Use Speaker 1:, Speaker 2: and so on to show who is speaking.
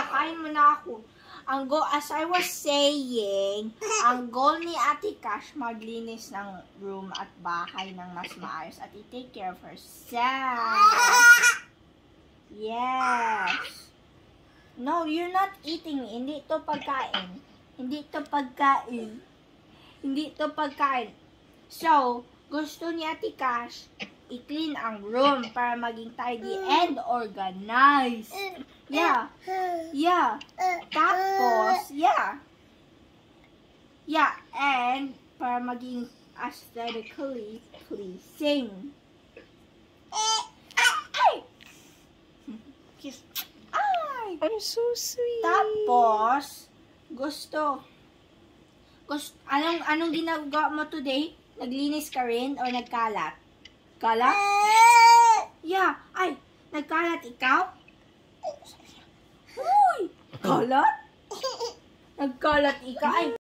Speaker 1: kain mo na ako. As I was saying, ang goal ni Ate Cash maglinis ng room at bahay ng mas maayos at i-take care of herself. Yes. No, you're not eating. Hindi ito pagkain. Hindi ito pagkain. Hindi ito pagkain. So, gusto ni Ate Cash i-clean ang room para maging tidy and organized. Yeah. Yeah. Tapos, yeah. Yeah, and para maging aesthetically pleasing. Ay! Kiss. Ay!
Speaker 2: I'm so sweet.
Speaker 1: Tapos, anong ginagawa mo today? Naglinis ka rin or nagkalat? Kalat? Yeah. Ay, nagkalat ikaw? Uy! Kalat? Nagkalat ikaw? Ay,